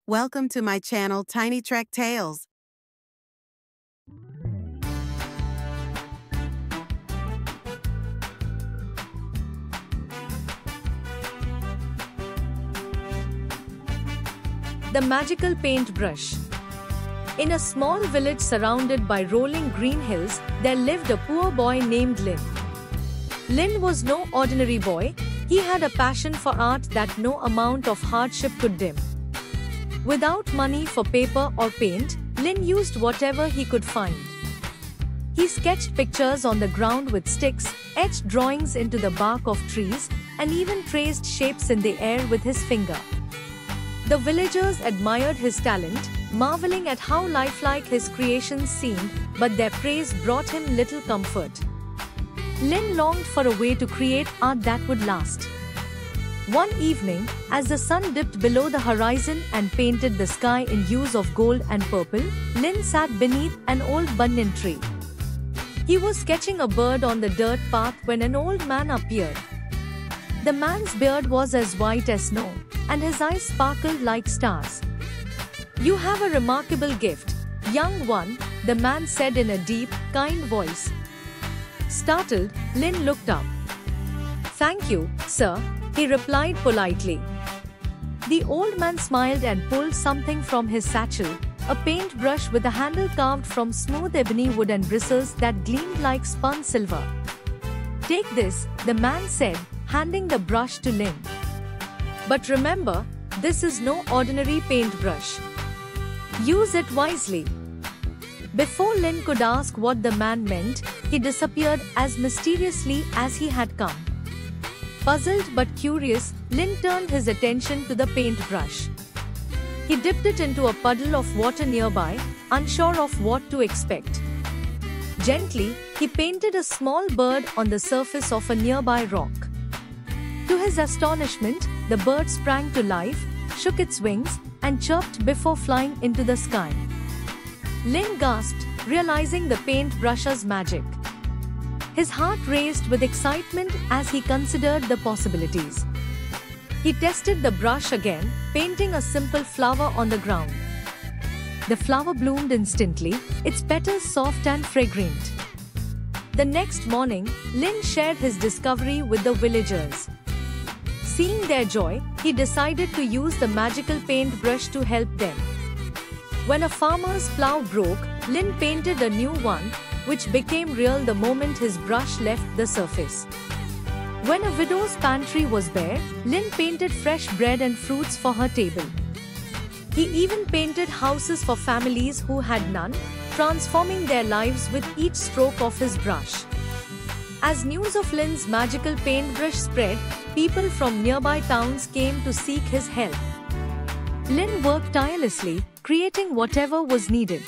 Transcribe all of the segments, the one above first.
Welcome to my channel Tiny Trek Tales. The magical paintbrush. In a small village surrounded by rolling green hills, there lived a poor boy named Lin. Lin was no ordinary boy. He had a passion for art that no amount of hardship could dim. Without money for paper or paint, Lin used whatever he could find. He sketched pictures on the ground with sticks, etched drawings into the bark of trees, and even traced shapes in the air with his finger. The villagers admired his talent, marveling at how lifelike his creations seemed, but their praise brought him little comfort. Lin longed for a way to create art that would last. One evening, as the sun dipped below the horizon and painted the sky in hues of gold and purple, Lin sat beneath an old banyan tree. He was sketching a bird on the dirt path when an old man appeared. The man's beard was as white as snow, and his eyes sparkled like stars. "You have a remarkable gift, young one," the man said in a deep, kind voice. Startled, Lin looked up. "Thank you, sir," he replied politely. The old man smiled and pulled something from his satchel, a paintbrush with a handle carved from smooth ebony wood and bristles that gleamed like spun silver. "Take this," the man said, handing the brush to Lin. "But remember, this is no ordinary paintbrush. Use it wisely." Before Lin could ask what the man meant, he disappeared as mysteriously as he had come. Puzzled but curious, Lin turned his attention to the paintbrush. He dipped it into a puddle of water nearby, unsure of what to expect. Gently, he painted a small bird on the surface of a nearby rock. To his astonishment, the bird sprang to life, shook its wings, and chirped before flying into the sky. Lin gasped, realizing the paintbrush's magic. His heart raced with excitement as he considered the possibilities. He tested the brush again, painting a simple flower on the ground. The flower bloomed instantly, its petals soft and fragrant. The next morning, Lin shared his discovery with the villagers. Seeing their joy, he decided to use the magical paintbrush to help them. When a farmer's plow broke, Lin painted a new one, which became real the moment his brush left the surface. When a widow's pantry was bare, Lin painted fresh bread and fruits for her table. He even painted houses for families who had none, transforming their lives with each stroke of his brush. As news of Lin's magical paintbrush spread, people from nearby towns came to seek his help. Lin worked tirelessly, creating whatever was needed.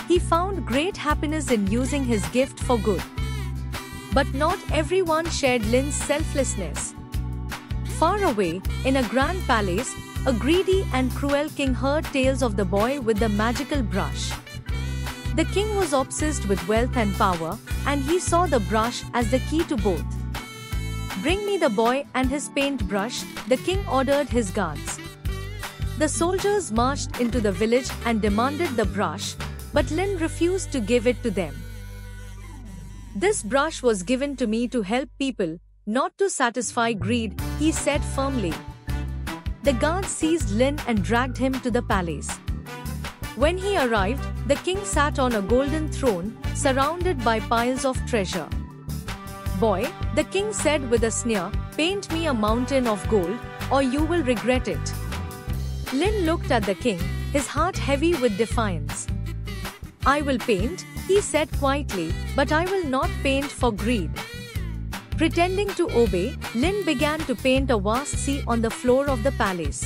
He found great happiness in using his gift for good. But not everyone shared Lin's selflessness. Far away, in a grand palace, a greedy and cruel king heard tales of the boy with the magical brush. The king was obsessed with wealth and power, and he saw the brush as the key to both. "Bring me the boy and his paintbrush," the king ordered his guards. The soldiers marched into the village and demanded the brush, but Lin refused to give it to them. "This brush was given to me to help people, not to satisfy greed," he said firmly. The guards seized Lin and dragged him to the palace. When he arrived, the king sat on a golden throne, surrounded by piles of treasure. "Boy," the king said with a sneer, "paint me a mountain of gold, or you will regret it." Lin looked at the king, his heart heavy with defiance. "I will paint," he said quietly, "but I will not paint for greed." Pretending to obey, Lin began to paint a vast sea on the floor of the palace.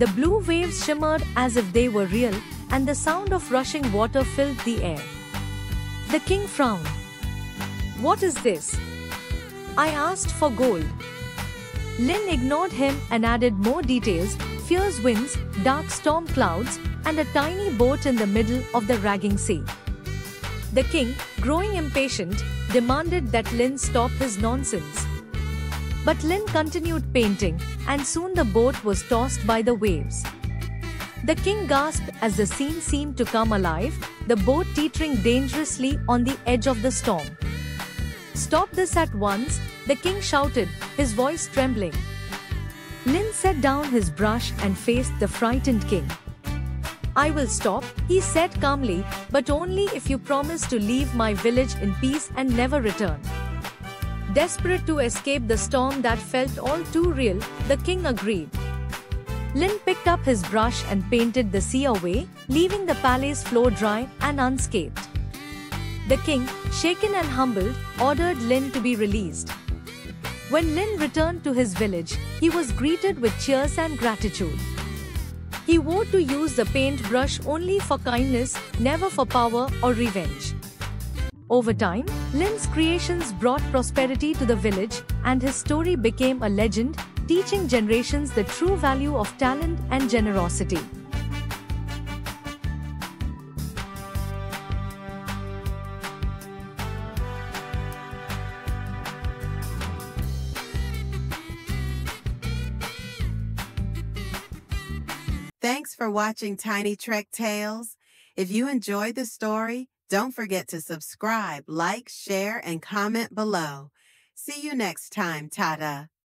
The blue waves shimmered as if they were real, and the sound of rushing water filled the air. The king frowned. "What is this?" "I asked for gold." Lin ignored him and added more details: fierce winds, dark storm clouds, and a tiny boat in the middle of the raging sea. The king, growing impatient, demanded that Lin stop his nonsense. But Lin continued painting, and soon the boat was tossed by the waves. The king gasped as the scene seemed to come alive, the boat teetering dangerously on the edge of the storm. "Stop this at once," the king shouted, his voice trembling. Lin set down his brush and faced the frightened king. "I will stop," he said calmly, "but only if you promise to leave my village in peace and never return." Desperate to escape the storm that felt all too real, the king agreed. Lin picked up his brush and painted the sea away, leaving the palace floor dry and unscathed. The king, shaken and humbled, ordered Lin to be released. When Lin returned to his village, he was greeted with cheers and gratitude. He vowed to use the paintbrush only for kindness, never for power or revenge. Over time, Lin's creations brought prosperity to the village, and his story became a legend, teaching generations the true value of talent and generosity. Thanks for watching Tiny Trek Tales. If you enjoyed the story, don't forget to subscribe, like, share, and comment below. See you next time, Tada!